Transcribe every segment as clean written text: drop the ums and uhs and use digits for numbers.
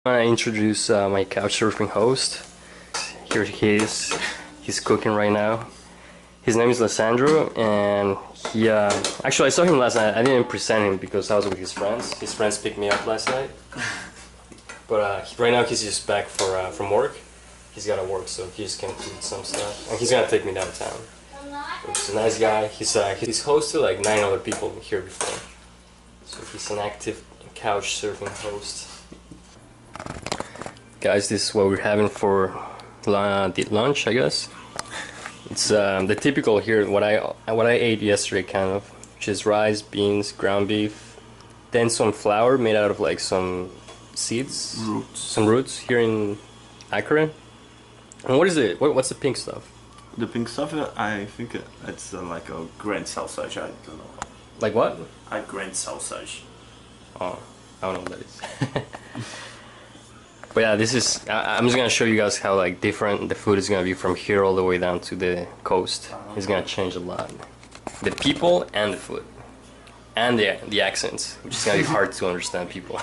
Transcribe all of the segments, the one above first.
I introduce my couch surfing host. Here he is. He's cooking right now. His name is Alessandro, and he actually I saw him last night. I didn't present him because I was with his friends. His friends picked me up last night. But right now he's just back from work. He's gotta work, so he's gonna eat some stuff, and he's gonna take me downtown. He's a nice guy. He's hosted like 9 other people here before, so he's an active couch surfing host. Guys, this is what we're having for lunch, I guess. It's the typical here, what I ate yesterday, kind of, which is rice, beans, ground beef, then some flour made out of like some seeds, some roots here in Acre. And what is it? What's the pink stuff? The pink stuff, I think it's like a grain sausage. I don't know. Like what? A grain sausage. Oh, I don't know what that is. But yeah, this is. I'm just gonna show you guys how like different the food is gonna be from here all the way down to the coast. It's gonna change a lot. The people and the food, and the accents, which is gonna be hard to understand people.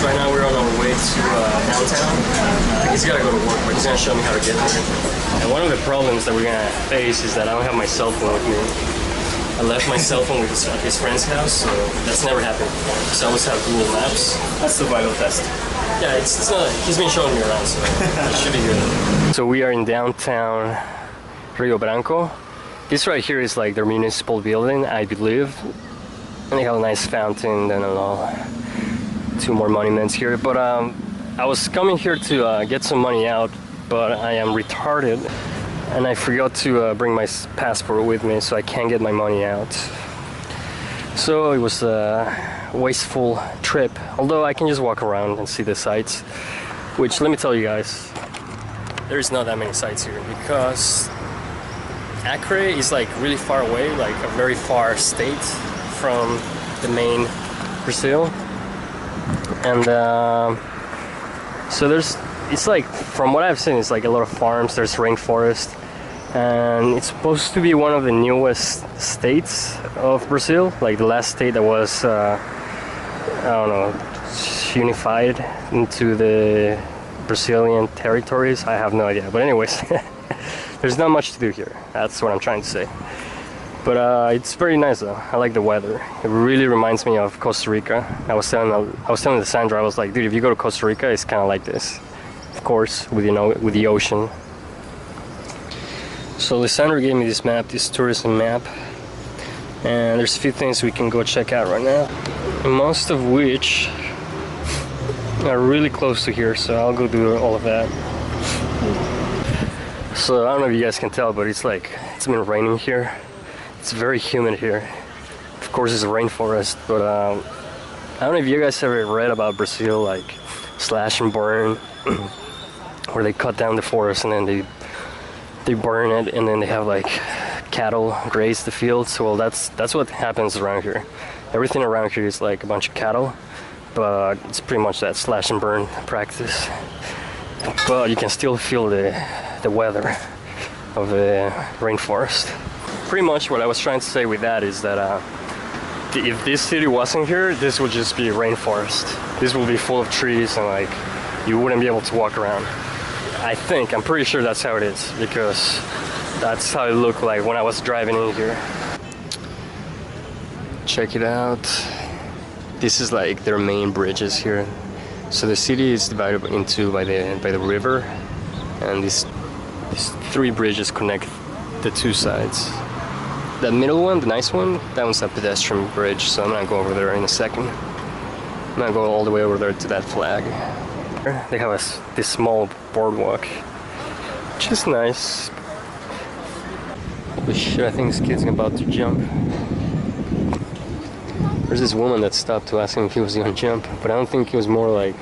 Right now we're on our way to downtown. He's gotta go to work, but he's gonna show me how to get there. And one of the problems that we're gonna face is that I don't have my cell phone with me. I left my cell phone with his friend's house, so that's never happened before. So I always have Google Maps. That's the vital test. Yeah, it's not. He's been showing me around, so it should be good. So we are in downtown Rio Branco. This right here is like their municipal building, I believe. And they have a nice fountain and all. 2 more monuments here, but I was coming here to get some money out, but I am retarded and I forgot to bring my passport with me, so I can't get my money out. So it was a wasteful trip, although I can just walk around and see the sights, which, let me tell you guys, there's not that many sights here because Acre is like really far away, like a very far state from the main Brazil. And so it's like, from what I've seen, it's like a lot of farms, there's rainforest, and it's supposed to be one of the newest states of Brazil, like the last state that was, I don't know, unified into the Brazilian territories. I have no idea, but anyways, there's not much to do here, that's what I'm trying to say. But it's very nice though. I like the weather. It really reminds me of Costa Rica. I was telling Sandra, I was like, dude, if you go to Costa Rica, it's kind of like this. Of course, with the ocean. So Lissandra gave me this map, this tourism map, and there's a few things we can go check out right now. Most of which are really close to here, so I'll go do all of that. So I don't know if you guys can tell, but it's been raining here. It's very humid here. Of course, it's a rainforest, but I don't know if you guys ever read about Brazil, like slash and burn, where they cut down the forest and then they burn it, and then they have like cattle graze the fields. Well, that's what happens around here. Everything around here is like a bunch of cattle, but it's pretty much that slash and burn practice. But you can still feel the weather of the rainforest. Pretty much what I was trying to say with that is that if this city wasn't here, this would just be a rainforest. This will be full of trees and like you wouldn't be able to walk around. I'm pretty sure that's how it is, because that's how it looked like when I was driving in here. Check it out. This is like their main bridges here. So the city is divided into by the river, and these 3 bridges connect the 2 sides. The middle one, the nice one, that one's a pedestrian bridge, so I'm gonna go over there in a second. I'm gonna go all the way over there to that flag. They have this small boardwalk, which is nice. Holy shit, I think this kid's about to jump. There's this woman that stopped to ask him if he was gonna jump, but I don't think it was more like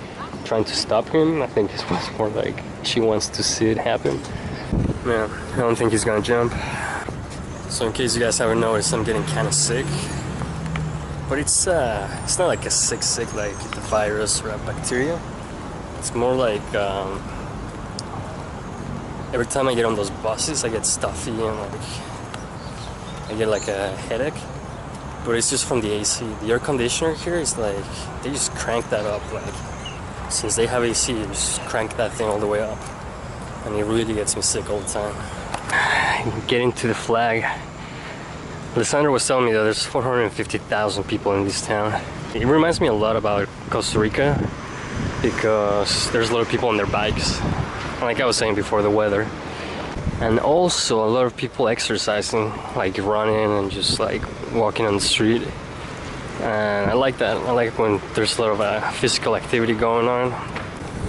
trying to stop him. I think it was more like she wants to see it happen. Yeah, I don't think he's gonna jump. So in case you guys haven't noticed, I'm getting kind of sick. But it's not like a sick like the virus or a bacteria. It's more like Every time I get on those buses, I get stuffy and like I get like a headache. But it's just from the AC. The air conditioner here is like they just crank that up. Like since they have AC, you just crank that thing all the way up, and it really gets me sick all the time. Getting to the flag. Alessandro was telling me that there's 450,000 people in this town. It reminds me a lot about Costa Rica because there's a lot of people on their bikes. Like I was saying before, the weather. And also a lot of people exercising, like running and just like walking on the street. And I like that. I like when there's a lot of physical activity going on.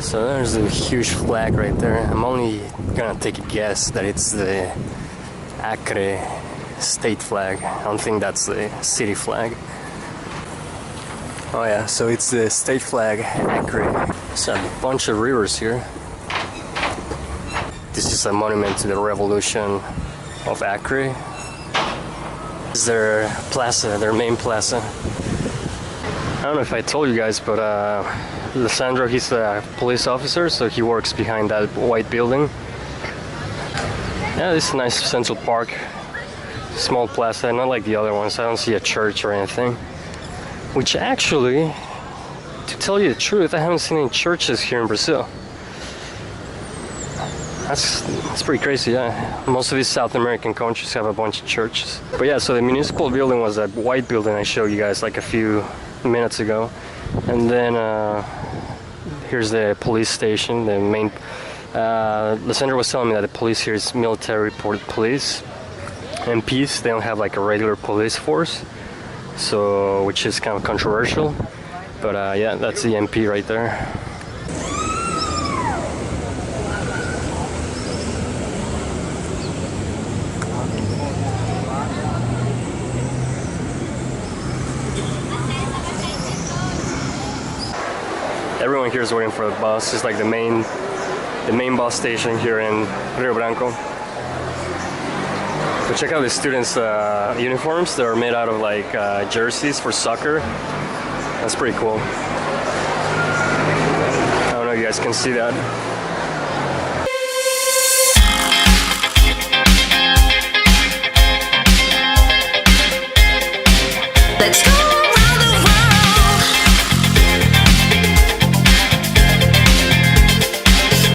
So there's a huge flag right there. I'm only gonna take a guess that it's the Acre state flag. I don't think that's the city flag. Oh yeah, so it's the state flag, Acre. There's a bunch of rivers here. This is a monument to the revolution of Acre. This is their plaza, their main plaza. I don't know if I told you guys, but Alessandro, he's a police officer, so he works behind that white building. Yeah, this is a nice central park. Small plaza, not like the other ones. I don't see a church or anything. Which actually, to tell you the truth, I haven't seen any churches here in Brazil. That's pretty crazy, yeah. Most of these South American countries have a bunch of churches. But yeah, so the municipal building was that white building I showed you guys like a few minutes ago. And then here's the police station, the main... Alessandro was telling me that the police here is military reported police. MPs, they don't have like a regular police force, so which is kind of controversial. But yeah, that's the MP right there. Everyone here is waiting for a bus. It's like the main bus station here in Rio Branco. So check out the students' uniforms. They're made out of like jerseys for soccer. That's pretty cool. I don't know if you guys can see that.